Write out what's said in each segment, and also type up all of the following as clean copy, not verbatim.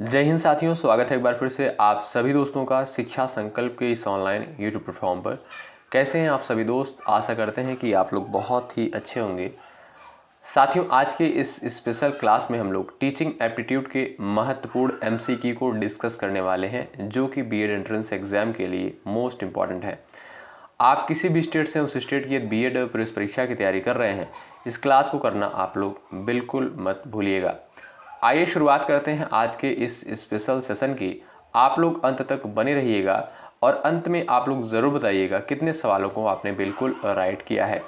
जय हिंद साथियों, स्वागत है एक बार फिर से आप सभी दोस्तों का शिक्षा संकल्प के इस ऑनलाइन यूट्यूब प्लेटफॉर्म पर। कैसे हैं आप सभी दोस्त? आशा करते हैं कि आप लोग बहुत ही अच्छे होंगे। साथियों, आज के इस स्पेशल क्लास में हम लोग टीचिंग एप्टीट्यूड के महत्वपूर्ण एमसीक्यू को डिस्कस करने वाले हैं, जो कि बीएड एंट्रेंस एग्जाम के लिए मोस्ट इम्पॉर्टेंट है। आप किसी भी स्टेट से उस स्टेट की बीएड प्रवेश परीक्षा की तैयारी कर रहे हैं, इस क्लास को करना आप लोग बिल्कुल मत भूलिएगा। आइए शुरुआत करते हैं आज के इस स्पेशल सेशन की। आप लोग अंत तक बने रहिएगा और अंत में आप लोग ज़रूर बताइएगा कितने सवालों को आपने बिल्कुल राइट किया है।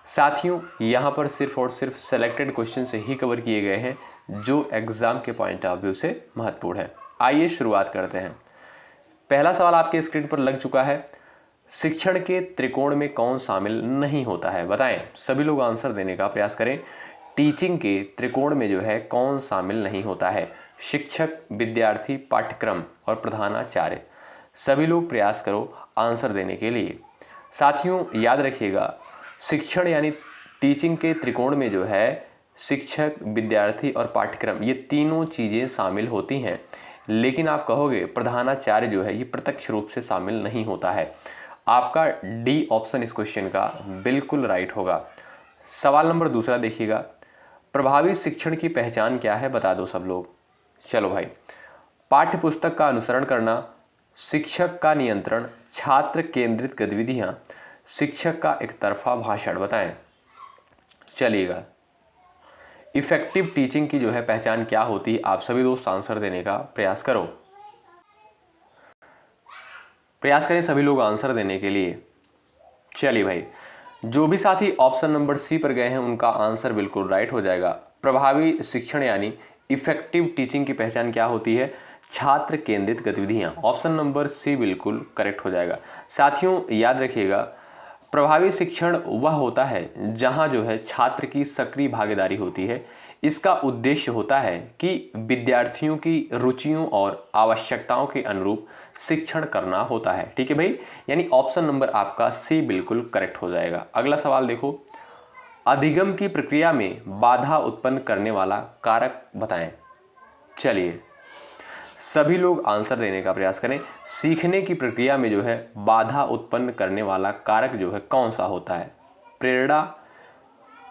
साथियों, यहाँ पर सिर्फ और सिर्फ सेलेक्टेड क्वेश्चन से ही कवर किए गए हैं जो एग्ज़ाम के पॉइंट ऑफ व्यू से महत्वपूर्ण है। आइए शुरुआत करते हैं। पहला सवाल आपके स्क्रीन पर लग चुका है। शिक्षण के त्रिकोण में कौन शामिल नहीं होता है? बताएं। सभी लोग आंसर देने का प्रयास करें। टीचिंग के त्रिकोण में जो है कौन शामिल नहीं होता है? शिक्षक, विद्यार्थी, पाठ्यक्रम और प्रधानाचार्य। सभी लोग प्रयास करो आंसर देने के लिए। साथियों, याद रखिएगा, शिक्षण यानी टीचिंग के त्रिकोण में जो है शिक्षक, विद्यार्थी और पाठ्यक्रम, ये तीनों चीज़ें शामिल होती हैं। लेकिन आप कहोगे प्रधानाचार्य जो है ये प्रत्यक्ष रूप से शामिल नहीं होता है। आपका डी ऑप्शन इस क्वेश्चन का बिल्कुल राइट होगा। सवाल नंबर दूसरा देखिएगा। प्रभावी शिक्षण की पहचान क्या है? बता दो सब लोग। चलो भाई। पाठ्य पुस्तक का अनुसरण करना, शिक्षक का नियंत्रण, छात्र केंद्रित गतिविधियां, शिक्षक का एक तरफा भाषण। बताएं। चलिएगा, इफेक्टिव टीचिंग की जो है पहचान क्या होती है? आप सभी दोस्त आंसर देने का प्रयास करो। प्रयास करें सभी लोग आंसर देने के लिए। चलिए भाई, जो भी साथी ऑप्शन नंबर सी पर गए हैं उनका आंसर बिल्कुल राइट हो जाएगा। प्रभावी शिक्षण यानी इफेक्टिव टीचिंग की पहचान क्या होती है? छात्र केंद्रित गतिविधियां। ऑप्शन नंबर सी बिल्कुल करेक्ट हो जाएगा। साथियों, याद रखिएगा, प्रभावी शिक्षण वह होता है जहां जो है छात्र की सक्रिय भागीदारी होती है। इसका उद्देश्य होता है कि विद्यार्थियों की रुचियों और आवश्यकताओं के अनुरूप शिक्षण करना होता है। ठीक है भाई, यानी ऑप्शन नंबर आपका सी बिल्कुल करेक्ट हो जाएगा। अगला सवाल देखो। अधिगम की प्रक्रिया में बाधा उत्पन्न करने वाला कारक बताएं। चलिए, सभी लोग आंसर देने का प्रयास करें। सीखने की प्रक्रिया में जो है बाधा उत्पन्न करने वाला कारक जो है कौन सा होता है? प्रेरणा,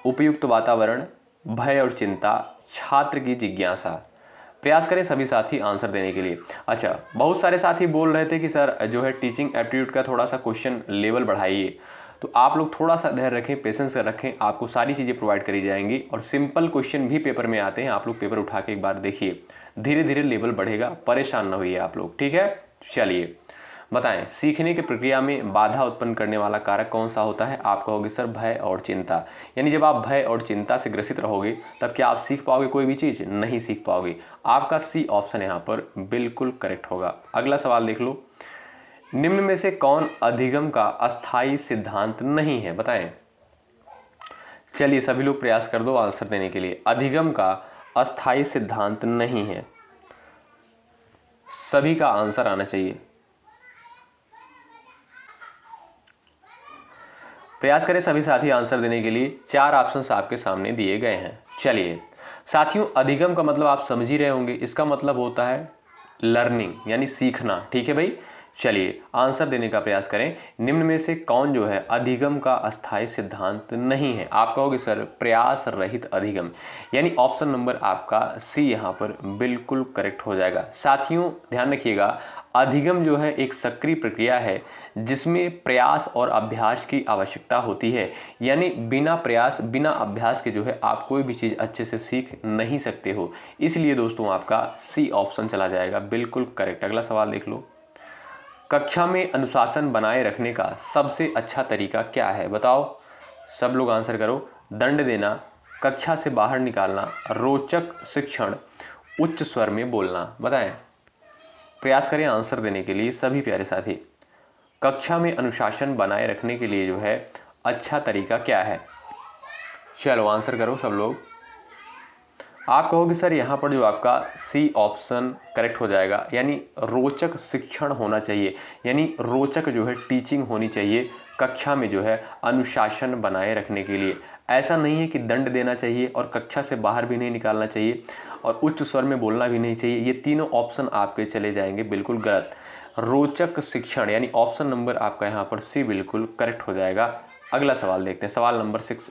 उपयुक्त वातावरण, भय और चिंता, छात्र की जिज्ञासा। प्रयास करें सभी साथी आंसर देने के लिए। अच्छा, बहुत सारे साथी बोल रहे थे कि सर जो है टीचिंग एप्टीट्यूड का थोड़ा सा क्वेश्चन लेवल बढ़ाइए। तो आप लोग थोड़ा सा धैर्य रखें, पेशेंस रखें, आपको सारी चीज़ें प्रोवाइड करी जाएंगी और सिंपल क्वेश्चन भी पेपर में आते हैं। आप लोग पेपर उठा के एक बार देखिए, धीरे धीरे लेवल बढ़ेगा, परेशान ना होइए आप लोग। ठीक है, चलिए बताएं। सीखने की प्रक्रिया में बाधा उत्पन्न करने वाला कारक कौन सा होता है? आप कहोगे सर भय और चिंता। यानी जब आप भय और चिंता से ग्रसित रहोगे तब क्या आप सीख पाओगे? कोई भी चीज़ नहीं सीख पाओगे। आपका सी ऑप्शन यहाँ पर बिल्कुल करेक्ट होगा। अगला सवाल देख लो। निम्न में से कौन अधिगम का अस्थायी सिद्धांत नहीं है? बताएं। चलिए सभी लोग प्रयास कर दो आंसर देने के लिए। अधिगम का अस्थायी सिद्धांत नहीं है, सभी का आंसर आना चाहिए। प्रयास करें सभी साथी आंसर देने के लिए। 4 ऑप्शंस आपके सामने दिए गए हैं। चलिए साथियों, अधिगम का मतलब आप समझ ही रहे होंगे, इसका मतलब होता है लर्निंग यानी सीखना। ठीक है भाई, चलिए आंसर देने का प्रयास करें। निम्न में से कौन जो है अधिगम का अस्थायी सिद्धांत नहीं है? आप कहोगे सर प्रयास रहित अधिगम, यानी ऑप्शन नंबर आपका सी यहाँ पर बिल्कुल करेक्ट हो जाएगा। साथियों ध्यान रखिएगा, अधिगम जो है एक सक्रिय प्रक्रिया है जिसमें प्रयास और अभ्यास की आवश्यकता होती है। यानी बिना प्रयास, बिना अभ्यास के जो है आप कोई भी चीज़ अच्छे से सीख नहीं सकते हो। इसलिए दोस्तों आपका सी ऑप्शन चला जाएगा बिल्कुल करेक्ट। अगला सवाल देख लो। कक्षा में अनुशासन बनाए रखने का सबसे अच्छा तरीका क्या है? बताओ, सब लोग आंसर करो। दंड देना, कक्षा से बाहर निकालना, रोचक शिक्षण, उच्च स्वर में बोलना। बताएं। प्रयास करें आंसर देने के लिए सभी प्यारे साथी। कक्षा में अनुशासन बनाए रखने के लिए जो है अच्छा तरीका क्या है? चलो आंसर करो सब लोग। आप कहोगे सर यहाँ पर जो आपका सी ऑप्शन करेक्ट हो जाएगा, यानी रोचक शिक्षण होना चाहिए, यानी रोचक जो है टीचिंग होनी चाहिए कक्षा में जो है अनुशासन बनाए रखने के लिए। ऐसा नहीं है कि दंड देना चाहिए और कक्षा से बाहर भी नहीं निकालना चाहिए और उच्च स्वर में बोलना भी नहीं चाहिए। ये तीनों ऑप्शन आपके चले जाएंगे बिल्कुल गलत। रोचक शिक्षण यानी ऑप्शन नंबर आपका यहाँ पर सी बिल्कुल करेक्ट हो जाएगा। अगला सवाल देखते हैं, सवाल नंबर 6।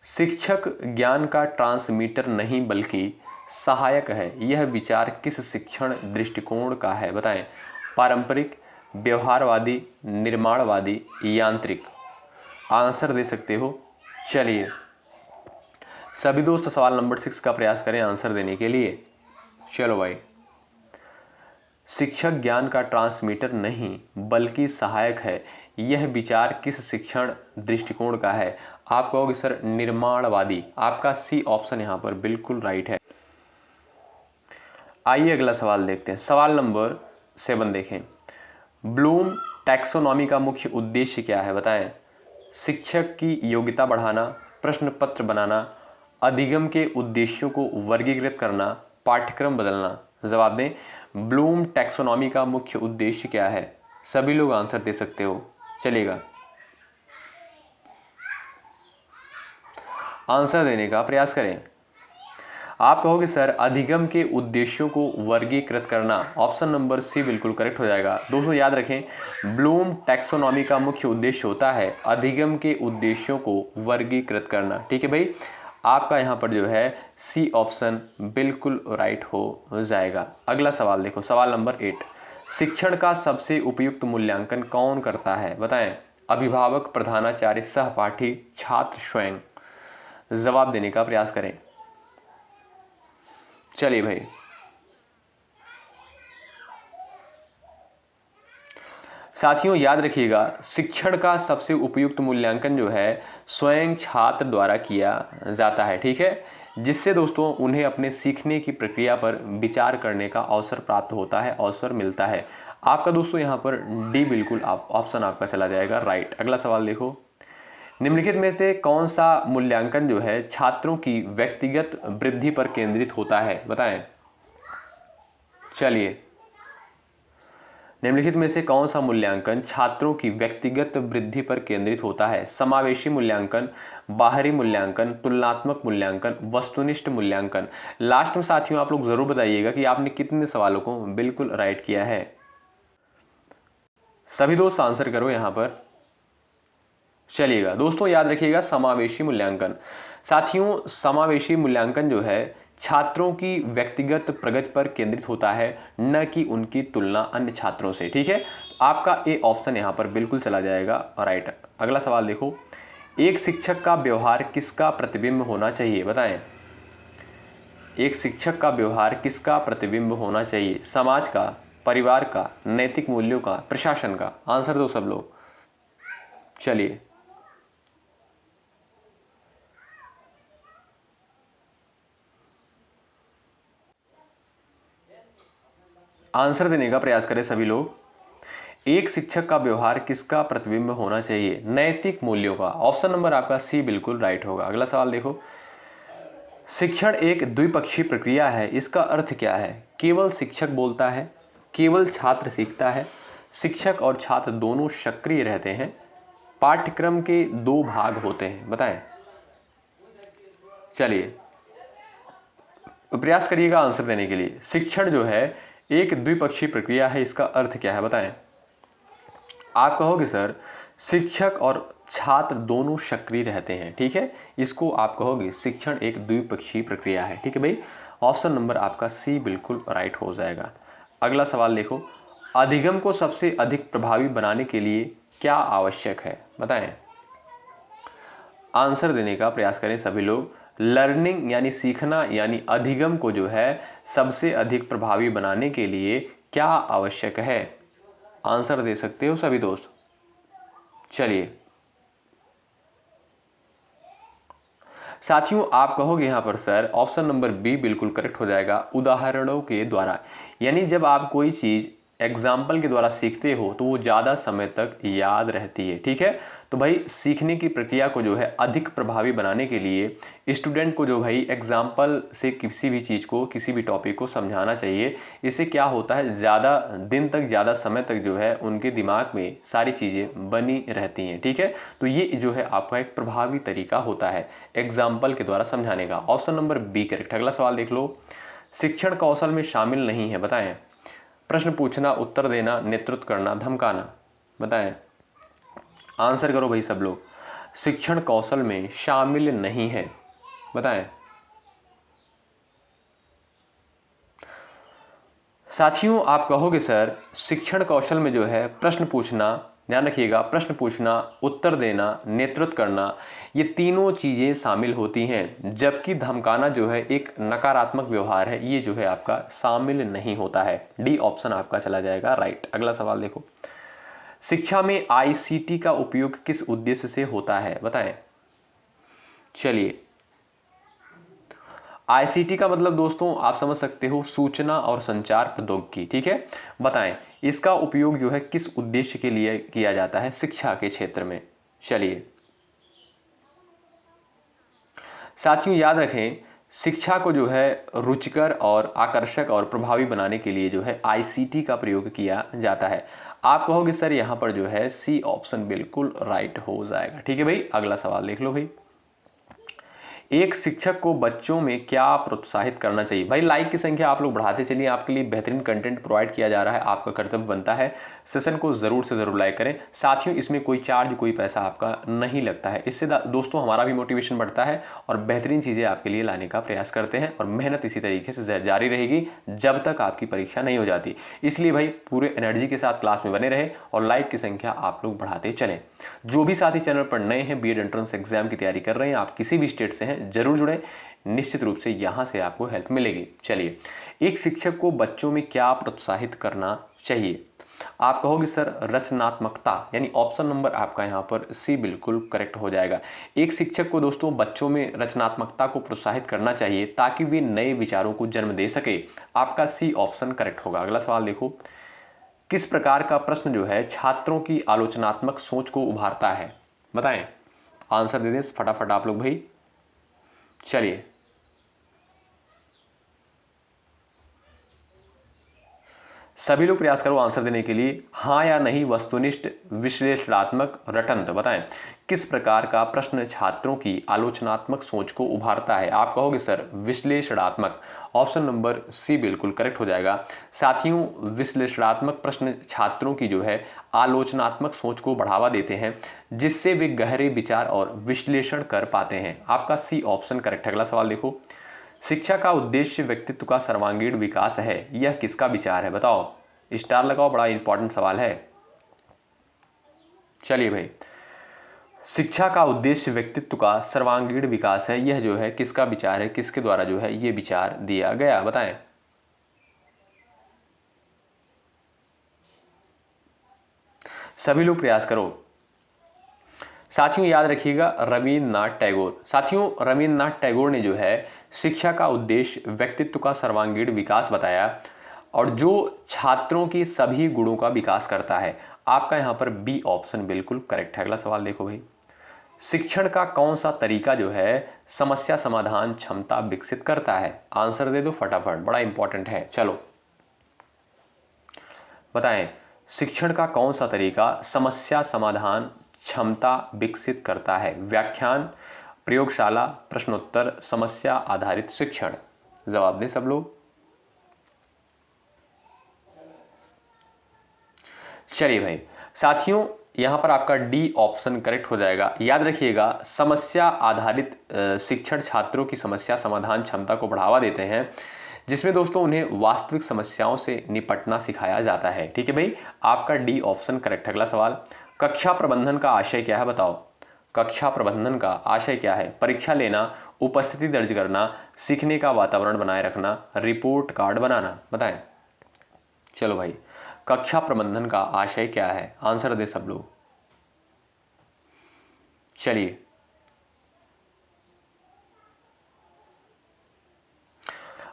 शिक्षक ज्ञान का ट्रांसमीटर नहीं बल्कि सहायक है, यह विचार किस शिक्षण दृष्टिकोण का है? बताएं। पारंपरिक, व्यवहारवादी, निर्माणवादी, यांत्रिक। आंसर दे सकते हो। चलिए सभी दोस्त सवाल नंबर 6 का प्रयास करें आंसर देने के लिए। चलो भाई, शिक्षक ज्ञान का ट्रांसमीटर नहीं बल्कि सहायक है, यह विचार किस शिक्षण दृष्टिकोण का है? आप कहोगे सर निर्माणवादी। आपका सी ऑप्शन यहाँ पर बिल्कुल राइट है। आइए अगला सवाल देखते हैं, सवाल नंबर 7 देखें। ब्लूम टैक्सोनॉमी का मुख्य उद्देश्य क्या है? बताएं। शिक्षक की योग्यता बढ़ाना, प्रश्न पत्र बनाना, अधिगम के उद्देश्यों को वर्गीकृत करना, पाठ्यक्रम बदलना। जवाब दें। ब्लूम टैक्सोनॉमी का मुख्य उद्देश्य क्या है? सभी लोग आंसर दे सकते हो, चलेगा। आंसर देने का प्रयास करें। आप कहोगे सर अधिगम के उद्देश्यों को वर्गीकृत करना। ऑप्शन नंबर सी बिल्कुल करेक्ट हो जाएगा। दोस्तों याद रखें, ब्लूम टैक्सोनॉमी का मुख्य उद्देश्य होता है अधिगम के उद्देश्यों को वर्गीकृत करना। ठीक है भाई, आपका यहाँ पर जो है सी ऑप्शन बिल्कुल राइट हो जाएगा। अगला सवाल देखो, सवाल नंबर 8। शिक्षण का सबसे उपयुक्त मूल्यांकन कौन करता है? बताएं। अभिभावक, प्रधानाचार्य, सहपाठी, छात्र स्वयं। जवाब देने का प्रयास करें। चलिए भाई, साथियों याद रखिएगा, शिक्षण का सबसे उपयुक्त मूल्यांकन जो है स्वयं छात्र द्वारा किया जाता है। ठीक है, जिससे दोस्तों उन्हें अपने सीखने की प्रक्रिया पर विचार करने का अवसर प्राप्त होता है, अवसर मिलता है। आपका दोस्तों यहाँ पर डी बिल्कुल ऑप्शन आपका चला जाएगा राइट। अगला सवाल देखो, निम्नलिखित में से कौन सा मूल्यांकन जो है छात्रों की व्यक्तिगत वृद्धि पर केंद्रित होता है? बताएं। चलिए, निम्नलिखित में से कौन सा मूल्यांकन छात्रों की व्यक्तिगत वृद्धि पर केंद्रित होता है? समावेशी मूल्यांकन, बाहरी मूल्यांकन, तुलनात्मक मूल्यांकन, वस्तुनिष्ठ मूल्यांकन। लास्ट में साथियों आप लोग जरूर बताइएगा कि आपने कितने सवालों को बिल्कुल राइट किया है। सभी दोस्त आंसर करो यहां पर। चलिएगा दोस्तों याद रखिएगा समावेशी मूल्यांकन। साथियों समावेशी मूल्यांकन जो है छात्रों की व्यक्तिगत प्रगति पर केंद्रित होता है, न कि उनकी तुलना अन्य छात्रों से। ठीक है, आपका ए ऑप्शन यहाँ पर बिल्कुल चला जाएगा राइट। अगला सवाल देखो, एक शिक्षक का व्यवहार किसका प्रतिबिंब होना चाहिए? बताएं। एक शिक्षक का व्यवहार किसका प्रतिबिंब होना चाहिए? समाज का, परिवार का, नैतिक मूल्यों का, प्रशासन का। आंसर दो सब लोग। चलिए, आंसर देने का प्रयास करें सभी लोग। एक शिक्षक का व्यवहार किसका प्रतिबिंब होना चाहिए? नैतिक मूल्यों का। ऑप्शन नंबर आपका सी बिल्कुल राइट होगा। अगला सवाल देखो, शिक्षण एक द्विपक्षीय प्रक्रिया है, इसका अर्थ क्या है? केवल शिक्षक बोलता है, केवल छात्र सीखता है, शिक्षक और छात्र दोनों सक्रिय रहते हैं, पाठ्यक्रम के 2 भाग होते हैं। बताएं। चलिए प्रयास करिएगा आंसर देने के लिए। शिक्षण जो है एक द्विपक्षीय प्रक्रिया है, इसका अर्थ क्या है? बताएं। आप कहोगे सर शिक्षक और छात्र दोनों सक्रिय रहते हैं। ठीक है, इसको आप कहोगे शिक्षण एक द्विपक्षीय प्रक्रिया है। ठीक है भाई, ऑप्शन नंबर आपका सी बिल्कुल राइट हो जाएगा। अगला सवाल देखो, अधिगम को सबसे अधिक प्रभावी बनाने के लिए क्या आवश्यक है? बताएं। आंसर देने का प्रयास करें सभी लोग। लर्निंग यानी सीखना यानी अधिगम को जो है सबसे अधिक प्रभावी बनाने के लिए क्या आवश्यक है? आंसर दे सकते हो सभी दोस्त। चलिए साथियों आप कहोगे यहां पर सर ऑप्शन नंबर बी बिल्कुल करेक्ट हो जाएगा, उदाहरणों के द्वारा। यानी जब आप कोई चीज एग्जाम्पल के द्वारा सीखते हो तो वो ज़्यादा समय तक याद रहती है। ठीक है, तो भाई सीखने की प्रक्रिया को जो है अधिक प्रभावी बनाने के लिए स्टूडेंट को जो भाई एग्जाम्पल से किसी भी चीज़ को, किसी भी टॉपिक को समझाना चाहिए। इससे क्या होता है, ज़्यादा दिन तक, ज़्यादा समय तक जो है उनके दिमाग में सारी चीज़ें बनी रहती हैं। ठीक है, तो ये जो है आपका एक प्रभावी तरीका होता है एग्जाम्पल के द्वारा समझाने का। Option number B correct. अगला सवाल देख लो, शिक्षण कौशल में शामिल नहीं है, बताएं। प्रश्न पूछना, उत्तर देना, नेतृत्व करना, धमकाना, बताएं। आंसर करो भाई सब लोग। शिक्षण कौशल में शामिल नहीं है, बताएं। साथियों आप कहोगे सर शिक्षण कौशल में जो है प्रश्न पूछना, ध्यान रखिएगा, प्रश्न पूछना, उत्तर देना, नेतृत्व करना, ये तीनों चीज़ें शामिल होती हैं, जबकि धमकाना जो है एक नकारात्मक व्यवहार है, ये जो है आपका शामिल नहीं होता है। डी ऑप्शन आपका चला जाएगा राइट। अगला सवाल देखो, शिक्षा में आईसीटी का उपयोग किस उद्देश्य से होता है, बताएं। चलिए, आईसीटी का मतलब दोस्तों आप समझ सकते हो सूचना और संचार प्रौद्योगिकी। ठीक है, बताएं इसका उपयोग जो है किस उद्देश्य के लिए किया जाता है शिक्षा के क्षेत्र में। चलिए साथियों याद रखें, शिक्षा को जो है रुचिकर और आकर्षक और प्रभावी बनाने के लिए जो है आईसीटी का प्रयोग किया जाता है। आप कहोगे सर यहाँ पर जो है सी ऑप्शन बिल्कुल राइट हो जाएगा। ठीक है भाई, अगला सवाल देख लो भाई, एक शिक्षक को बच्चों में क्या प्रोत्साहित करना चाहिए। भाई लाइक की संख्या आप लोग बढ़ाते चलिए, आपके लिए बेहतरीन कंटेंट प्रोवाइड किया जा रहा है, आपका कर्तव्य बनता है सेशन को जरूर से जरूर लाइक करें। साथियों इसमें कोई चार्ज, कोई पैसा आपका नहीं लगता है। इससे दोस्तों हमारा भी मोटिवेशन बढ़ता है और बेहतरीन चीज़ें आपके लिए लाने का प्रयास करते हैं, और मेहनत इसी तरीके से जारी रहेगी जब तक आपकी परीक्षा नहीं हो जाती। इसलिए भाई पूरे एनर्जी के साथ क्लास में बने रहे और लाइक की संख्या आप लोग बढ़ाते चलें। जो भी साथी चैनल पर नए हैं, बीएड एंट्रेंस एग्जाम की तैयारी कर रहे हैं, आप किसी भी स्टेट से हैं, जरूर जुड़ें, निश्चित रूप से यहां से आपको हेल्प मिलेगी। चलिए, एक शिक्षक को बच्चों में क्या प्रोत्साहित करना चाहिए। आप कहोगे सर रचनात्मकता, यानी ऑप्शन नंबर आपका यहां पर सी बिल्कुल करेक्ट हो जाएगा। एक शिक्षक को दोस्तों बच्चों में रचनात्मकता को प्रोत्साहित करना चाहिए ताकि वे नए विचारों को जन्म दे सके। आपका सी ऑप्शन करेक्ट होगा। अगला सवाल देखो, किस प्रकार का प्रश्न जो है छात्रों की आलोचनात्मक सोच को उभारता है, बताएं। आंसर दे दें फटाफट आप लोग भाई। चलिए सभी लोग प्रयास करो आंसर देने के लिए। हाँ या नहीं, वस्तुनिष्ठ, विश्लेषणात्मक, रटंत, बताएं किस प्रकार का प्रश्न छात्रों की आलोचनात्मक सोच को उभारता है। आप कहोगे सर विश्लेषणात्मक। ऑप्शन नंबर सी बिल्कुल करेक्ट हो जाएगा। साथियों विश्लेषणात्मक प्रश्न छात्रों की जो है आलोचनात्मक सोच को बढ़ावा देते हैं, जिससे वे गहरे विचार और विश्लेषण कर पाते हैं। आपका सी ऑप्शन करेक्ट है। अगला सवाल देखो, शिक्षा का उद्देश्य व्यक्तित्व का सर्वांगीण विकास है, यह किसका विचार है, बताओ। स्टार लगाओ, बड़ा इंपॉर्टेंट सवाल है। चलिए भाई, शिक्षा का उद्देश्य व्यक्तित्व का सर्वांगीण विकास है, यह जो है किसका विचार है, किसके द्वारा जो है ये विचार दिया गया, बताएं। सभी लोग प्रयास करो। साथियों याद रखिएगा रवींद्रनाथ टैगोर। साथियों रवींद्रनाथ टैगोर ने जो है शिक्षा का उद्देश्य व्यक्तित्व का सर्वांगीण विकास बताया, और जो छात्रों की सभी गुणों का विकास करता है। आपका यहां पर बी ऑप्शन बिल्कुल करेक्ट है। अगला सवाल देखो भाई, शिक्षण का कौन सा तरीका जो है समस्या समाधान क्षमता विकसित करता है। आंसर दे दो फटाफट, बड़ा इंपॉर्टेंट है। चलो बताएं, शिक्षण का कौन सा तरीका समस्या समाधान क्षमता विकसित करता है। व्याख्यान, प्रयोगशाला, प्रश्नोत्तर, समस्या आधारित शिक्षण। जवाब दें सब लोग। चलिए भाई साथियों, यहां पर आपका डी ऑप्शन करेक्ट हो जाएगा। याद रखिएगा समस्या आधारित शिक्षण छात्रों की समस्या समाधान क्षमता को बढ़ावा देते हैं, जिसमें दोस्तों उन्हें वास्तविक समस्याओं से निपटना सिखाया जाता है। ठीक है भाई, आपका डी ऑप्शन करेक्ट है। अगला सवाल, कक्षा प्रबंधन का आशय क्या है, बताओ। कक्षा प्रबंधन का आशय क्या है। परीक्षा लेना, उपस्थिति दर्ज करना, सीखने का वातावरण बनाए रखना, रिपोर्ट कार्ड बनाना, बताएं। चलो भाई, कक्षा प्रबंधन का आशय क्या है, आंसर दे सब लोग। चलिए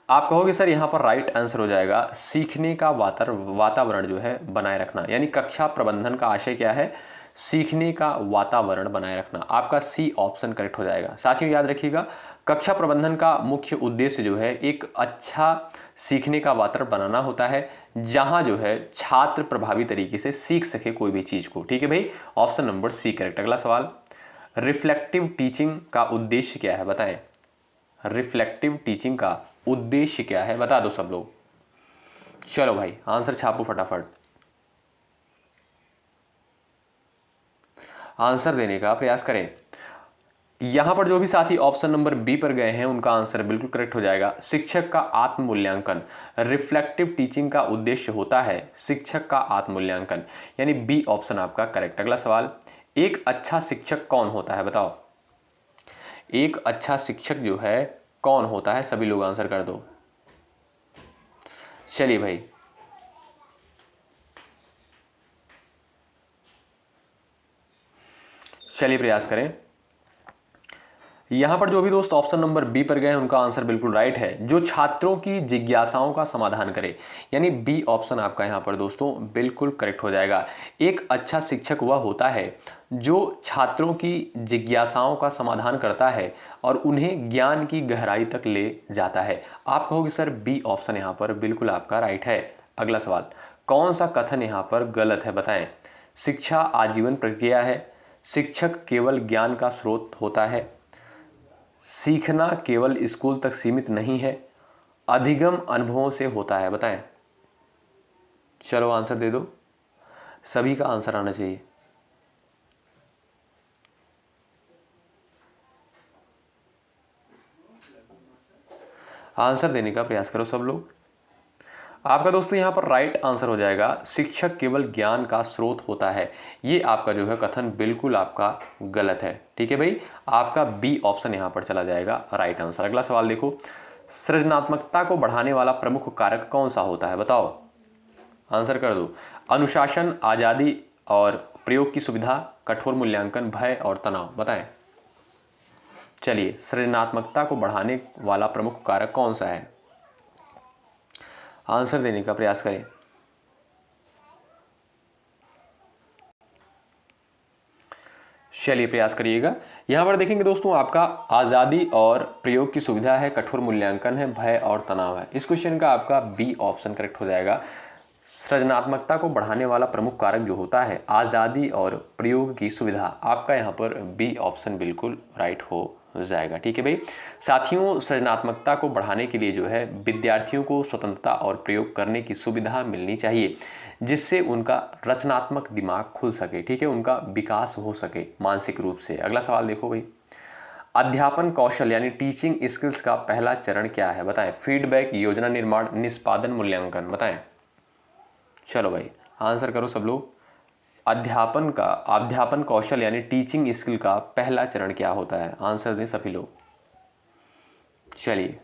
आप कहोगे सर यहाँ पर राइट आंसर हो जाएगा सीखने का वातावरण जो है बनाए रखना, यानी कक्षा प्रबंधन का आशय क्या है, सीखने का वातावरण बनाए रखना। आपका सी ऑप्शन करेक्ट हो जाएगा। साथियों याद रखिएगा, कक्षा प्रबंधन का मुख्य उद्देश्य जो है एक अच्छा सीखने का वातावरण बनाना होता है, जहां जो है छात्र प्रभावी तरीके से सीख सके कोई भी चीज को। ठीक है भाई, ऑप्शन नंबर सी करेक्ट। अगला सवाल, रिफ्लेक्टिव टीचिंग का उद्देश्य क्या है, बताएं। रिफ्लेक्टिव टीचिंग का उद्देश्य क्या है, बता दो सब लोग। चलो भाई आंसर छापो फटाफट। आंसर देने का प्रयास करें। यहां पर जो भी साथी ऑप्शन नंबर बी पर गए हैं उनका आंसर बिल्कुल करेक्ट हो जाएगा। शिक्षक का आत्म मूल्यांकन, रिफ्लेक्टिव टीचिंग का उद्देश्य होता है शिक्षक का आत्म मूल्यांकन, यानी बी ऑप्शन आपका करेक्ट। अगला सवाल, एक अच्छा शिक्षक कौन होता है, बताओ। एक अच्छा शिक्षक जो है कौन होता है, सभी लोग आंसर कर दो। चलिए भाई, चलिए प्रयास करें। यहां पर जो भी दोस्त ऑप्शन नंबर बी पर गए हैं उनका आंसर बिल्कुल राइट है, जो छात्रों की जिज्ञासाओं का समाधान करे, यानी बी ऑप्शन आपका यहां पर दोस्तों बिल्कुल करेक्ट हो जाएगा। एक अच्छा शिक्षक वह होता है जो छात्रों की जिज्ञासाओं का समाधान करता है और उन्हें ज्ञान की गहराई तक ले जाता है। आप कहोगे सर बी ऑप्शन यहां पर बिल्कुल आपका राइट है। अगला सवाल, कौन सा कथन यहां पर गलत है, बताएं। शिक्षा आजीवन प्रक्रिया है, शिक्षक केवल ज्ञान का स्रोत होता है, सीखना केवल स्कूल तक सीमित नहीं है, अधिगम अनुभवों से होता है, बताएं। चलो आंसर दे दो, सभी का आंसर आना चाहिए। आंसर देने का प्रयास करो सब लोग। आपका दोस्तों यहां पर राइट आंसर हो जाएगा शिक्षक केवल ज्ञान का स्रोत होता है। ये आपका जो है कथन बिल्कुल आपका गलत है। ठीक है भाई, आपका बी ऑप्शन यहां पर चला जाएगा राइट आंसर। अगला सवाल देखो, सृजनात्मकता को बढ़ाने वाला प्रमुख कारक कौन सा होता है, बताओ। आंसर कर दो। अनुशासन, आजादी और प्रयोग की सुविधा, कठोर मूल्यांकन, भय और तनाव, बताएं। चलिए, सृजनात्मकता को बढ़ाने वाला प्रमुख कारक कौन सा है, आंसर देने का प्रयास करें। चलिए प्रयास करिएगा। यहां पर देखेंगे दोस्तों, आपका आज़ादी और प्रयोग की सुविधा है, कठोर मूल्यांकन है, भय और तनाव है। इस क्वेश्चन का आपका बी ऑप्शन करेक्ट हो जाएगा। सृजनात्मकता को बढ़ाने वाला प्रमुख कारक जो होता है आज़ादी और प्रयोग की सुविधा, आपका यहाँ पर बी ऑप्शन बिल्कुल राइट हो जाएगा। ठीक है भाई, साथियों सृजनात्मकता को बढ़ाने के लिए जो है विद्यार्थियों को स्वतंत्रता और प्रयोग करने की सुविधा मिलनी चाहिए, जिससे उनका रचनात्मक दिमाग खुल सके। ठीक है, उनका विकास हो सके मानसिक रूप से। अगला सवाल देखो भाई, अध्यापन कौशल यानी टीचिंग स्किल्स का पहला चरण क्या है, बताएं। फीडबैक, योजना निर्माण, निष्पादन, मूल्यांकन, बताएं। चलो भाई आंसर करो सब लोग। अध्यापन कौशल यानी टीचिंग स्किल का पहला चरण क्या होता है, आंसर दें सभी लोग। चलिए,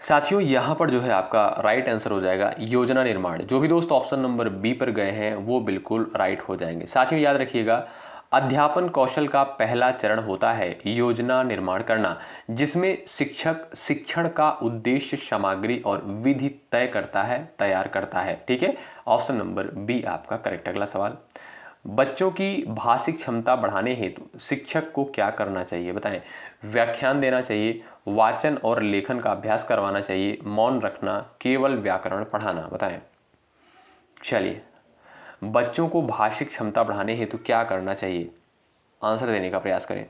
साथियों यहां पर जो है आपका राइट आंसर हो जाएगा योजना निर्माण। जो भी दोस्त ऑप्शन नंबर बी पर गए हैं वो बिल्कुल राइट हो जाएंगे। साथियों याद रखिएगा, अध्यापन कौशल का पहला चरण होता है योजना निर्माण करना, जिसमें शिक्षक शिक्षण का उद्देश्य, सामग्री और विधि तैयार करता है। ठीक है, ऑप्शन नंबर बी आपका करेक्ट। अगला सवाल, बच्चों की भाषिक क्षमता बढ़ाने हेतु शिक्षक को क्या करना चाहिए, बताएं। व्याख्यान देना चाहिए, वाचन और लेखन का अभ्यास करवाना चाहिए, मौन रखना, केवल व्याकरण पढ़ाना, बताएं। चलिए, बच्चों को भाषिक क्षमता बढ़ाने हेतु क्या करना चाहिए, आंसर देने का प्रयास करें।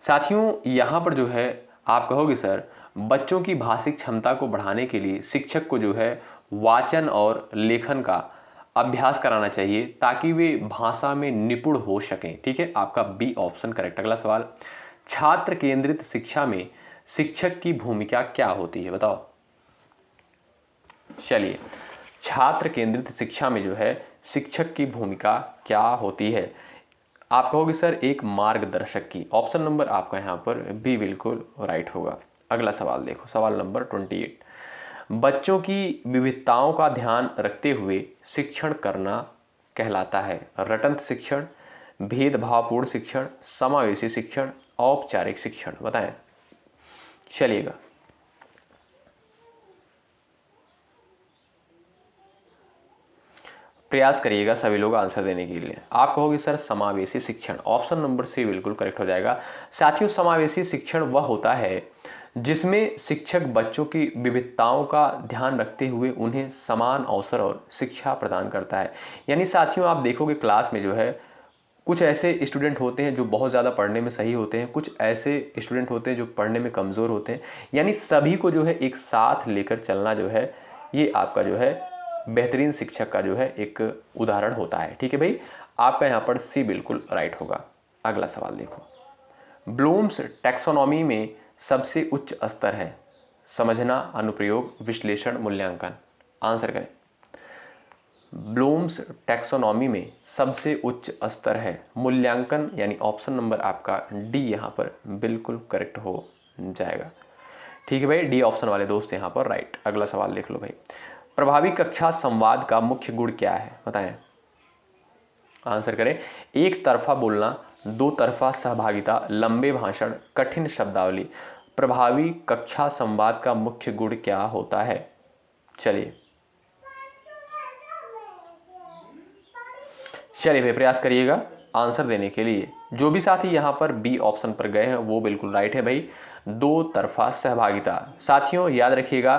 साथियों यहां पर जो है आप कहोगे सर बच्चों की भाषिक क्षमता को बढ़ाने के लिए शिक्षक को जो है वाचन और लेखन का अभ्यास कराना चाहिए, ताकि वे भाषा में निपुण हो सकें। ठीक है, आपका बी ऑप्शन करेक्ट। अगला सवाल, छात्र केंद्रित शिक्षा में शिक्षक की भूमिका क्या होती है, बताओ। चलिए, छात्र केंद्रित शिक्षा में जो है शिक्षक की भूमिका क्या होती है, आप कहोगे सर एक मार्गदर्शक की। ऑप्शन नंबर आपका यहाँ पर बी बिल्कुल राइट होगा। अगला सवाल देखो, सवाल नंबर 28, बच्चों की विविधताओं का ध्यान रखते हुए शिक्षण करना कहलाता है रटंत शिक्षण, भेदभावपूर्ण शिक्षण, समावेशी शिक्षण, औपचारिक शिक्षण? बताएं। चलिएगा, प्रयास करिएगा सभी लोग आंसर देने के लिए। आप कहोगे सर समावेशी शिक्षण, ऑप्शन नंबर सी बिल्कुल करेक्ट हो जाएगा। साथियों, समावेशी शिक्षण वह होता है जिसमें शिक्षक बच्चों की विविधताओं का ध्यान रखते हुए उन्हें समान अवसर और शिक्षा प्रदान करता है। यानी साथियों, आप देखोगे क्लास में जो है कुछ ऐसे स्टूडेंट होते हैं जो बहुत ज़्यादा पढ़ने में सही होते हैं, कुछ ऐसे स्टूडेंट होते हैं जो पढ़ने में कमज़ोर होते हैं। यानी सभी को जो है एक साथ लेकर चलना जो है, ये आपका जो है बेहतरीन शिक्षक का जो है एक उदाहरण होता है। ठीक है भाई, आपका यहाँ पर सी बिल्कुल राइट होगा। अगला सवाल देखो, ब्लूम्स टैक्सोनॉमी में सबसे उच्च स्तर है समझना, अनुप्रयोग, विश्लेषण, मूल्यांकन? आंसर करें। ब्लूम्स टैक्सोनॉमी में सबसे उच्च स्तर है मूल्यांकन, यानी ऑप्शन नंबर आपका डी यहाँ पर बिल्कुल करेक्ट हो जाएगा। ठीक है भाई, डी ऑप्शन वाले दोस्त यहाँ पर राइट। अगला सवाल देख लो भाई, प्रभावी कक्षा संवाद का मुख्य गुण क्या है? बताएं। आंसर करें। एक तरफा बोलना, दो तरफा सहभागिता, लंबे भाषण, कठिन शब्दावली। प्रभावी कक्षा संवाद का मुख्य गुण क्या होता है? चलिए भाई, प्रयास करिएगा आंसर देने के लिए। जो भी साथी यहाँ पर बी ऑप्शन पर गए हैं वो बिल्कुल राइट है भाई, दो तरफा सहभागिता। साथियों याद रखिएगा,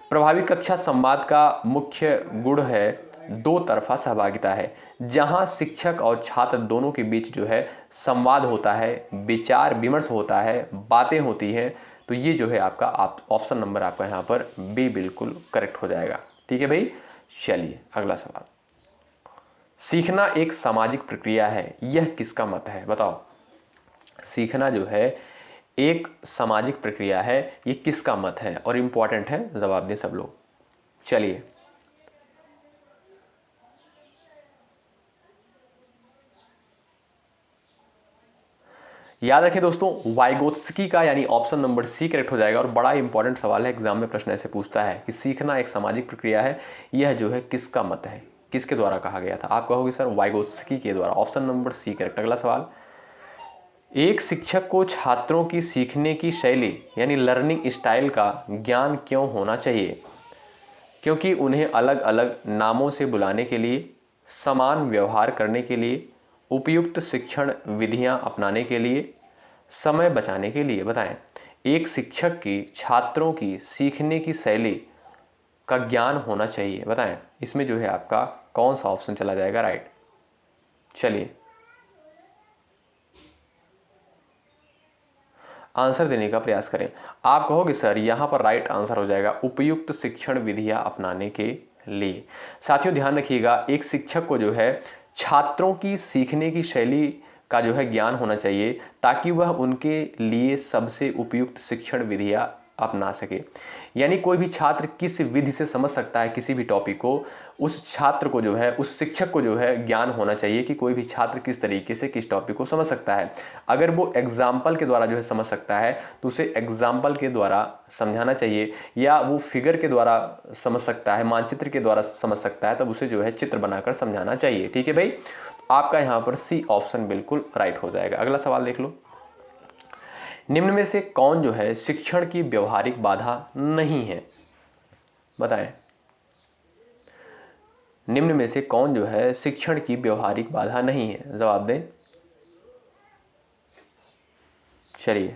प्रभावी कक्षा संवाद का मुख्य गुण है दो तरफा सहभागिता है, जहां शिक्षक और छात्र दोनों के बीच जो है संवाद होता है, विचार विमर्श होता है, बातें होती हैं। तो ये जो है आपका ऑप्शन नंबर आपका यहाँ पर बी बिल्कुल करेक्ट हो जाएगा। ठीक है भाई, चलिए अगला सवाल, सीखना एक सामाजिक प्रक्रिया है, यह किसका मत है? बताओ। सीखना जो है एक सामाजिक प्रक्रिया है, ये किसका मत है? और इंपॉर्टेंट है, जवाब दें सब लोग। चलिए याद रखें दोस्तों, वाइगोत्स्की का यानी ऑप्शन नंबर सी करेक्ट हो जाएगा। और बड़ा इंपॉर्टेंट सवाल है, एग्जाम में प्रश्न ऐसे पूछता है कि सीखना एक सामाजिक प्रक्रिया है, यह जो है किसका मत है, किसके द्वारा कहा गया था? आप कहोगे सर वाइगोत्स्की के द्वारा, ऑप्शन नंबर सी करेक्ट। अगला सवाल, एक शिक्षक को छात्रों की सीखने की शैली यानी लर्निंग स्टाइल का ज्ञान क्यों होना चाहिए? क्योंकि उन्हें अलग अलग नामों से बुलाने के लिए, समान व्यवहार करने के लिए, उपयुक्त शिक्षण विधियां अपनाने के लिए, समय बचाने के लिए। बताएं। एक शिक्षक की छात्रों की सीखने की शैली का ज्ञान होना चाहिए। बताएं, इसमें जो है आपका कौन सा ऑप्शन चला जाएगा राइट? चलिए आंसर देने का प्रयास करें। आप कहोगे सर यहाँ पर राइट आंसर हो जाएगा उपयुक्त शिक्षण विधियां अपनाने के लिए। साथियों ध्यान रखिएगा, एक शिक्षक को जो है छात्रों की सीखने की शैली का जो है ज्ञान होना चाहिए, ताकि वह उनके लिए सबसे उपयुक्त शिक्षण विधियां अपना सके। यानी कोई भी छात्र किस विधि से समझ सकता है किसी भी टॉपिक को, उस छात्र को जो है, उस शिक्षक को जो है ज्ञान होना चाहिए कि कोई भी छात्र किस तरीके से किस टॉपिक को समझ सकता है। अगर वो एग्जाम्पल के द्वारा जो है समझ सकता है तो उसे एग्जाम्पल के द्वारा समझाना चाहिए, या वो फिगर के द्वारा समझ सकता है, मानचित्र के द्वारा समझ सकता है, तब उसे जो है चित्र बनाकर समझाना चाहिए। ठीक है भाई, आपका यहाँ पर सी ऑप्शन बिल्कुल राइट हो जाएगा। अगला सवाल देख लो, निम्न में से कौन जो है शिक्षण की व्यवहारिक बाधा नहीं है? बताएं। निम्न में से कौन जो है शिक्षण की व्यवहारिक बाधा नहीं है? जवाब दें। चलिए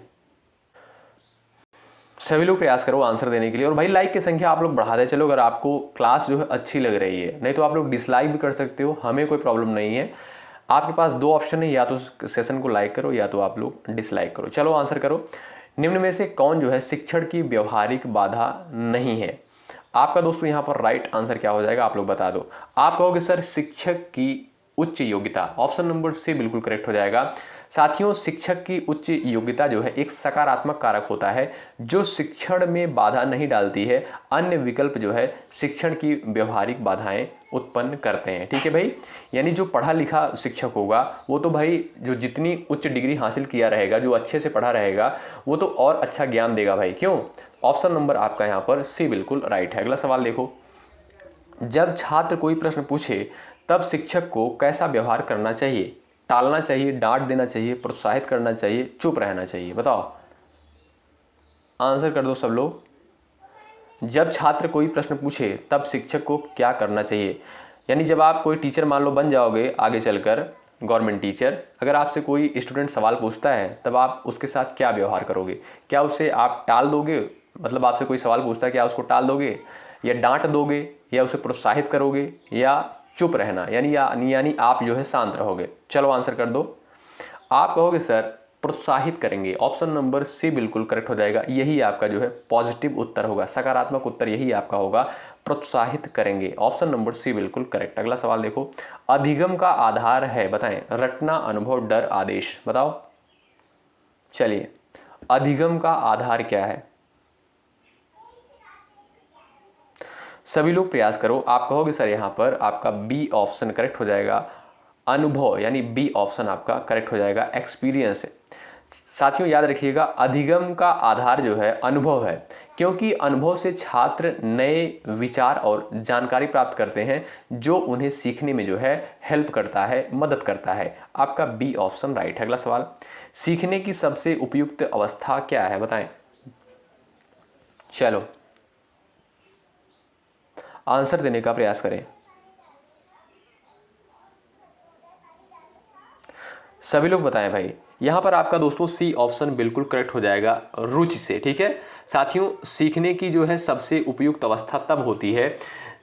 सभी लोग प्रयास करो आंसर देने के लिए। और भाई लाइक की संख्या आप लोग बढ़ाते चलो अगर आपको क्लास जो है अच्छी लग रही है, नहीं तो आप लोग डिसलाइक भी कर सकते हो, हमें कोई प्रॉब्लम नहीं है। आपके पास दो ऑप्शन है, या तो सेशन को लाइक करो या तो आप लोग डिसलाइक करो। चलो आंसर करो, निम्न में से कौन जो है शिक्षण की व्यवहारिक बाधा नहीं है? आपका दोस्तों यहाँ पर राइट आंसर क्या हो जाएगा, आप लोग बता दो। आप कहोगे सर शिक्षक की उच्च योग्यता, ऑप्शन नंबर सी बिल्कुल करेक्ट हो जाएगा। साथियों शिक्षक की उच्च योग्यता जो है एक सकारात्मक कारक होता है जो शिक्षण में बाधा नहीं डालती है। अन्य विकल्प जो है शिक्षण की व्यवहारिक बाधाएं उत्पन्न करते हैं। ठीक है भाई, यानी जो पढ़ा लिखा शिक्षक होगा वो तो भाई जो जितनी उच्च डिग्री हासिल किया रहेगा, जो अच्छे से पढ़ा रहेगा, वो तो और अच्छा ज्ञान देगा भाई। क्यों? ऑप्शन नंबर आपका यहाँ पर सी बिल्कुल राइट है। अगला सवाल देखो, जब छात्र कोई प्रश्न पूछे तब शिक्षक को कैसा व्यवहार करना चाहिए? टालना चाहिए, डांट देना चाहिए, प्रोत्साहित करना चाहिए, चुप रहना चाहिए? बताओ, आंसर कर दो सब लोग। जब छात्र कोई प्रश्न पूछे तब शिक्षक को क्या करना चाहिए? यानी जब आप कोई टीचर मान लो बन जाओगे आगे चलकर, गवर्नमेंट टीचर, अगर आपसे कोई स्टूडेंट सवाल पूछता है तब आप उसके साथ क्या व्यवहार करोगे? क्या उसे आप टाल दोगे? मतलब आपसे कोई सवाल पूछता है, क्या उसको टाल दोगे, या डांट दोगे, या उसे प्रोत्साहित करोगे, या चुप रहना यानी आप जो है शांत रहोगे? चलो आंसर कर दो। आप कहोगे सर प्रोत्साहित करेंगे। ऑप्शन नंबर सी बिल्कुल करेक्ट हो जाएगा। यही आपका जो है पॉजिटिव उत्तर होगा, सकारात्मक उत्तर यही आपका होगा, प्रोत्साहित करेंगे। ऑप्शन नंबर सी बिल्कुल करेक्ट। अगला सवाल देखो, अधिगम का आधार है, बताएं? रटना, अनुभव, डर, आदेश? बताओ। चलिए, अधिगम का आधार क्या है? सभी लोग प्रयास करो। आप कहोगे सर यहाँ पर आपका बी ऑप्शन करेक्ट हो जाएगा, अनुभव, यानी बी ऑप्शन आपका करेक्ट हो जाएगा, एक्सपीरियंस है। साथियों याद रखिएगा, अधिगम का आधार जो है अनुभव है, क्योंकि अनुभव से छात्र नए विचार और जानकारी प्राप्त करते हैं जो उन्हें सीखने में जो है हेल्प करता है, मदद करता है। आपका बी ऑप्शन राइट है। अगला सवाल, सीखने की सबसे उपयुक्त अवस्था क्या है, बताएं? चलो आंसर देने का प्रयास करें। सभी लोग बताएं भाई। यहां पर आपका दोस्तों सी ऑप्शन बिल्कुल करेक्ट हो जाएगा, रुचि से। ठीक है साथियों, सीखने की जो है सबसे उपयुक्त अवस्था तब होती है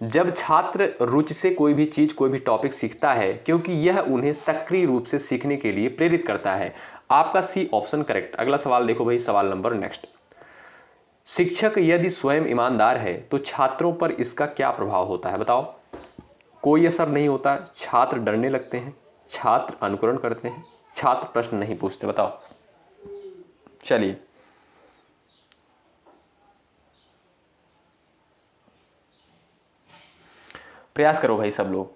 जब छात्र रुचि से कोई भी चीज, कोई भी टॉपिक सीखता है, क्योंकि यह उन्हें सक्रिय रूप से सीखने के लिए प्रेरित करता है। आपका सी ऑप्शन करेक्ट। अगला सवाल देखो भाई, सवाल नंबर नेक्स्ट, शिक्षक यदि स्वयं ईमानदार है तो छात्रों पर इसका क्या प्रभाव होता है? बताओ। कोई असर नहीं होता, छात्र डरने लगते हैं, छात्र अनुकरण करते हैं, छात्र प्रश्न नहीं पूछते? बताओ। चलिए, प्रयास करो भाई सब लोग।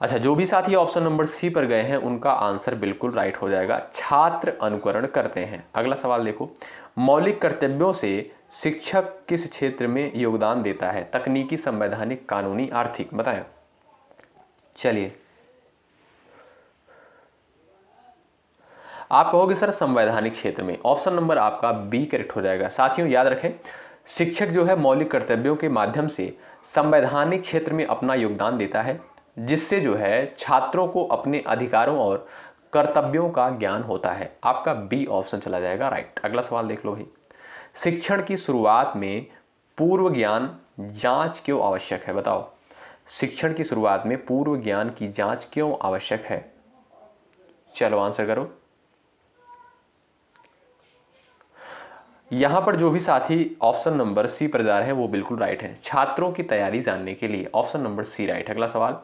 अच्छा, जो भी साथी ऑप्शन नंबर सी पर गए हैं उनका आंसर बिल्कुल राइट हो जाएगा, छात्र अनुकरण करते हैं। अगला सवाल देखो, मौलिक कर्तव्यों से शिक्षक किस क्षेत्र में योगदान देता है? तकनीकी, संवैधानिक, कानूनी, आर्थिक? बताएं। चलिए, आप कहोगे सर संवैधानिक क्षेत्र में। ऑप्शन नंबर आपका बी करेक्ट हो जाएगा। साथियों याद रखें, शिक्षक जो है मौलिक कर्तव्यों के माध्यम से संवैधानिक क्षेत्र में अपना योगदान देता है, जिससे जो है छात्रों को अपने अधिकारों और कर्तव्यों का ज्ञान होता है। आपका बी ऑप्शन चला जाएगा राइट। अगला सवाल देख लो भाई, शिक्षण की शुरुआत में पूर्व ज्ञान जांच क्यों आवश्यक है? बताओ। शिक्षण की शुरुआत में पूर्व ज्ञान की जांच क्यों आवश्यक है? चलो आंसर करो। यहां पर जो भी साथी ऑप्शन नंबर सी पर जा रहे हैं वो बिल्कुल राइट है, छात्रों की तैयारी जानने के लिए। Option number C right. अगला सवाल,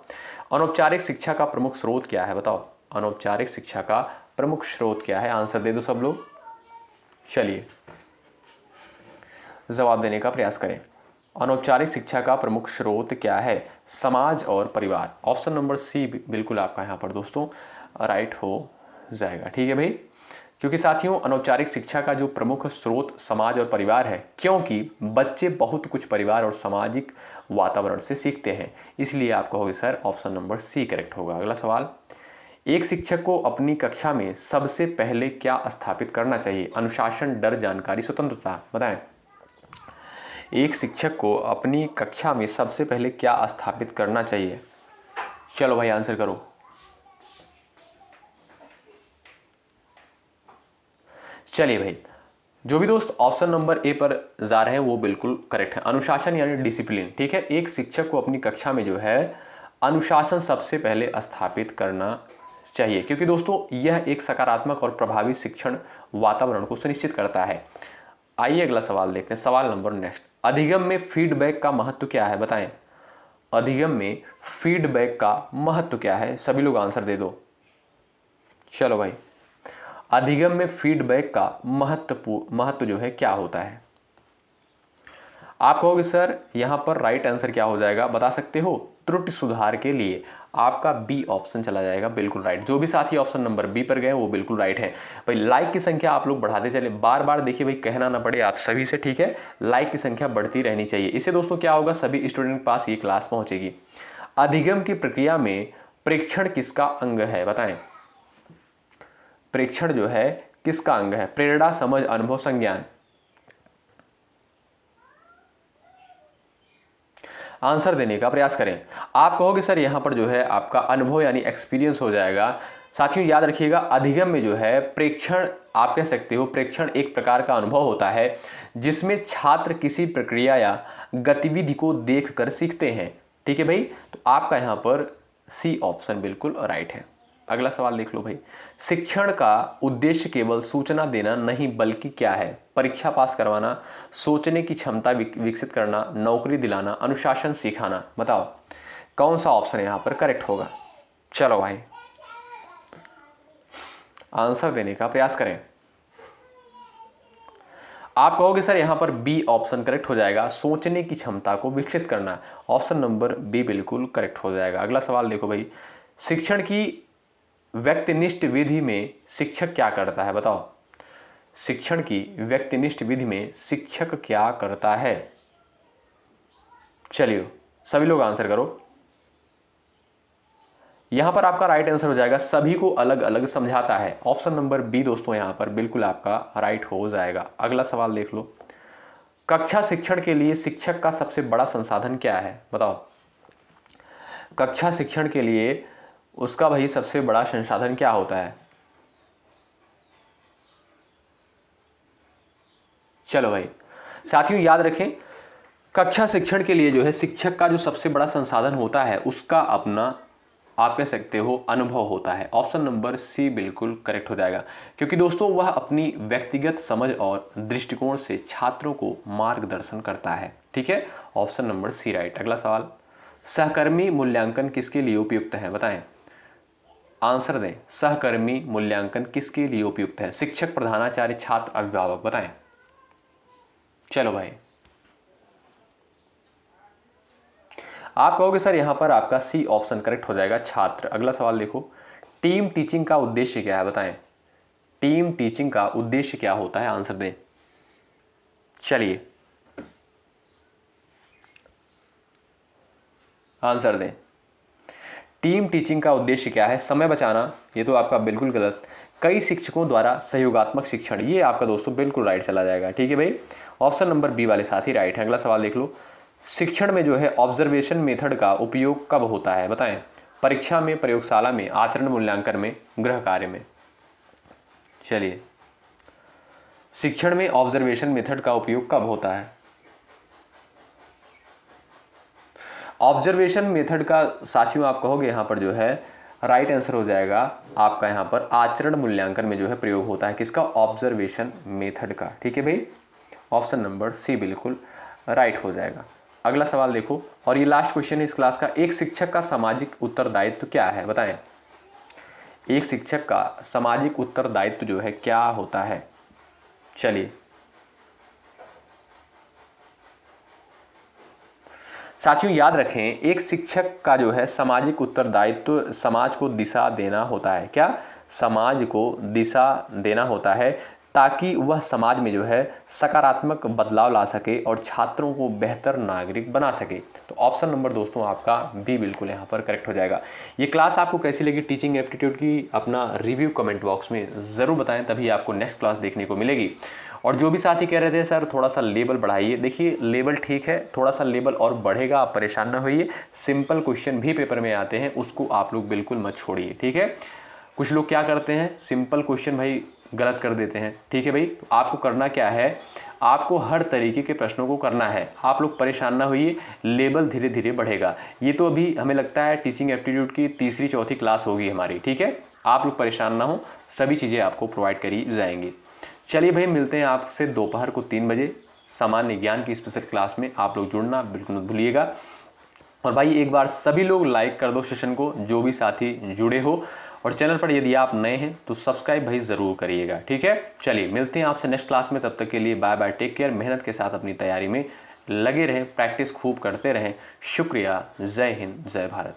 अनौपचारिक शिक्षा का प्रमुख स्रोत क्या है? बताओ। अनौपचारिक शिक्षा का प्रमुख स्रोत क्या है? आंसर दे दो सब लोग। चलिए जवाब देने का प्रयास करें। अनौपचारिक शिक्षा का प्रमुख स्रोत क्या है? समाज और परिवार। ऑप्शन नंबर सी बिल्कुल आपका यहाँ पर दोस्तों राइट हो जाएगा। ठीक है भाई, क्योंकि साथियों अनौपचारिक शिक्षा का जो प्रमुख स्रोत समाज और परिवार है, क्योंकि बच्चे बहुत कुछ परिवार और सामाजिक वातावरण से सीखते हैं, इसलिए आप कहोगे sir option number C correct होगा। अगला सवाल, एक शिक्षक को अपनी कक्षा में सबसे पहले क्या स्थापित करना चाहिए? अनुशासन, डर, जानकारी, स्वतंत्रता? बताएं। एक शिक्षक को अपनी कक्षा में सबसे पहले क्या स्थापित करना चाहिए? चलो भाई आंसर करो। चलिए भाई, जो भी दोस्त ऑप्शन नंबर ए पर जा रहे हैं वो बिल्कुल करेक्ट है, अनुशासन यानी डिसिप्लिन। ठीक है, एक शिक्षक को अपनी कक्षा में जो है अनुशासन सबसे पहले स्थापित करना चाहिए, क्योंकि दोस्तों यह एक सकारात्मक और प्रभावी शिक्षण वातावरण को सुनिश्चित करता है। आइए अगला सवाल देखते हैं, सवाल नंबर नेक्स्ट, अधिगम में फीडबैक का महत्व क्या है? बताएं। अधिगम में फीडबैक का महत्व क्या है? सभी लोग आंसर दे दो। चलो भाई, अधिगम में फीडबैक का महत्व जो है क्या होता है? आप कहोगे सर यहां पर राइट आंसर क्या हो जाएगा, बता सकते हो? त्रुटि सुधार के लिए। आपका बी ऑप्शन चला जाएगा बिल्कुल राइट। जो भी साथी ऑप्शन नंबर बी पर गए वो बिल्कुल राइट है भाई। लाइक की संख्या आप लोग बढ़ाते चले, बार बार देखिए भाई, कहना ना पड़े आप सभी से। ठीक है, लाइक की संख्या बढ़ती रहनी चाहिए, इससे दोस्तों क्या होगा, सभी स्टूडेंट के पास ये क्लास पहुंचेगी। अधिगम की प्रक्रिया में प्रेक्षण किसका अंग है? बताएं। प्रेक्षण जो है किसका अंग है? प्रेरणा, समझ, अनुभव, संज्ञान। आंसर देने का प्रयास करें। आप कहोगे सर यहाँ पर जो है आपका अनुभव यानी एक्सपीरियंस हो जाएगा। साथियों याद रखिएगा, अधिगम में जो है प्रेक्षण, आप कह सकते हो प्रेक्षण एक प्रकार का अनुभव होता है जिसमें छात्र किसी प्रक्रिया या गतिविधि को देखकर सीखते हैं। ठीक है भाई, तो आपका यहाँ पर सी ऑप्शन बिल्कुल राइट है। अगला सवाल देख लो भाई, शिक्षण का उद्देश्य केवल सूचना देना नहीं बल्कि क्या है? परीक्षा पास करवाना, सोचने की क्षमता विकसित करना, नौकरी दिलाना, अनुशासन सिखाना। बताओ कौन सा ऑप्शन यहाँ पर करेक्ट होगा? चलो भाई आंसर देने का प्रयास करें। आप कहोगे सर यहाँ पर बी ऑप्शन करेक्ट हो जाएगा, सोचने की क्षमता को विकसित करना। ऑप्शन नंबर बी बिल्कुल करेक्ट हो जाएगा। अगला सवाल देखो भाई, शिक्षण की व्यक्तिनिष्ठ विधि में शिक्षक क्या करता है? बताओ शिक्षण की व्यक्तिनिष्ठ विधि में शिक्षक क्या करता है? चलिए सभी लोग आंसर करो। यहां पर आपका राइट आंसर हो जाएगा, सभी को अलग अलग समझाता है। ऑप्शन नंबर बी दोस्तों यहां पर बिल्कुल आपका राइट हो जाएगा। अगला सवाल देख लो, कक्षा शिक्षण के लिए शिक्षक का सबसे बड़ा संसाधन क्या है? बताओ कक्षा शिक्षण के लिए उसका भाई सबसे बड़ा संसाधन क्या होता है? चलो भाई साथियों याद रखें, कक्षा शिक्षण के लिए जो है शिक्षक का जो सबसे बड़ा संसाधन होता है उसका अपना, आप कह सकते हो अनुभव होता है। ऑप्शन नंबर सी बिल्कुल करेक्ट हो जाएगा, क्योंकि दोस्तों वह अपनी व्यक्तिगत समझ और दृष्टिकोण से छात्रों को मार्गदर्शन करता है। ठीक है, ऑप्शन नंबर सी राइट। अगला सवाल, सहकर्मी मूल्यांकन किसके लिए उपयुक्त है? बताएं, आंसर दें। सहकर्मी मूल्यांकन किसके लिए उपयुक्त है? शिक्षक, प्रधानाचार्य, छात्र, अभिभावक। बताएं। चलो भाई आप कहोगे सर यहां पर आपका सी ऑप्शन करेक्ट हो जाएगा, छात्र। अगला सवाल देखो, टीम टीचिंग का उद्देश्य क्या है? बताएं टीम टीचिंग का उद्देश्य क्या होता है? आंसर दें। चलिए आंसर दें। टीम टीचिंग का उद्देश्य क्या है? समय बचाना, ये तो आपका बिल्कुल गलत। कई शिक्षकों द्वारा सहयोगात्मक शिक्षण, ये आपका दोस्तों बिल्कुल राइट चला जाएगा। ठीक है भाई, ऑप्शन नंबर बी वाले साथ ही राइट है। अगला सवाल देख लो, शिक्षण में जो है ऑब्जर्वेशन मेथड का उपयोग कब होता है? बताएं, परीक्षा में, प्रयोगशाला में, आचरण मूल्यांकन में, गृह कार्य में। चलिए, शिक्षण में ऑब्जर्वेशन मेथड का उपयोग कब होता है? ऑब्जर्वेशन मेथड का साथियों आप कहोगे यहाँ पर जो है राइट आंसर हो जाएगा आपका यहाँ पर आचरण मूल्यांकन में जो है प्रयोग होता है। किसका? ऑब्जर्वेशन मेथड का। ठीक है भाई, ऑप्शन नंबर सी बिल्कुल राइट हो जाएगा। अगला सवाल देखो, और ये लास्ट क्वेश्चन है इस क्लास का, एक शिक्षक का सामाजिक उत्तरदायित्व क्या है? बताएं, एक शिक्षक का सामाजिक उत्तरदायित्व जो है क्या होता है? चलिए साथियों याद रखें, एक शिक्षक का जो है सामाजिक उत्तरदायित्व समाज को दिशा देना होता है। क्या? समाज को दिशा देना होता है, ताकि वह समाज में जो है सकारात्मक बदलाव ला सके और छात्रों को बेहतर नागरिक बना सके। तो ऑप्शन नंबर दोस्तों आपका बी बिल्कुल यहाँ पर करेक्ट हो जाएगा। ये क्लास आपको कैसी लगी टीचिंग एप्टीट्यूड की, अपना रिव्यू कमेंट बॉक्स में ज़रूर बताएं, तभी आपको नेक्स्ट क्लास देखने को मिलेगी। और जो भी साथी कह रहे थे सर थोड़ा सा लेवल बढ़ाइए, देखिए लेवल ठीक है, थोड़ा सा लेवल और बढ़ेगा, आप परेशान ना होइए। सिंपल क्वेश्चन भी पेपर में आते हैं, उसको आप लोग बिल्कुल मत छोड़िए। ठीक है, कुछ लोग क्या करते हैं, सिंपल क्वेश्चन भाई गलत कर देते हैं। ठीक है भाई, तो आपको करना क्या है, आपको हर तरीके के प्रश्नों को करना है। आप लोग परेशान ना होइए, लेवल धीरे धीरे बढ़ेगा। ये तो अभी हमें लगता है टीचिंग एप्टीट्यूड की तीसरी चौथी क्लास होगी हमारी। ठीक है, आप लोग परेशान ना हो, सभी चीज़ें आपको प्रोवाइड करी जाएंगी। चलिए भाई, मिलते हैं आपसे दोपहर को 3 बजे सामान्य ज्ञान की स्पेशल क्लास में। आप लोग जुड़ना बिल्कुल मत भूलिएगा। और भाई एक बार सभी लोग लाइक कर दो सेशन को, जो भी साथी जुड़े हो। और चैनल पर यदि आप नए हैं तो सब्सक्राइब भाई ज़रूर करिएगा। ठीक है, चलिए मिलते हैं आपसे नेक्स्ट क्लास में। तब तक के लिए बाय बाय, टेक केयर। मेहनत के साथ अपनी तैयारी में लगे रहें, प्रैक्टिस खूब करते रहें। शुक्रिया, जय हिंद, जय भारत।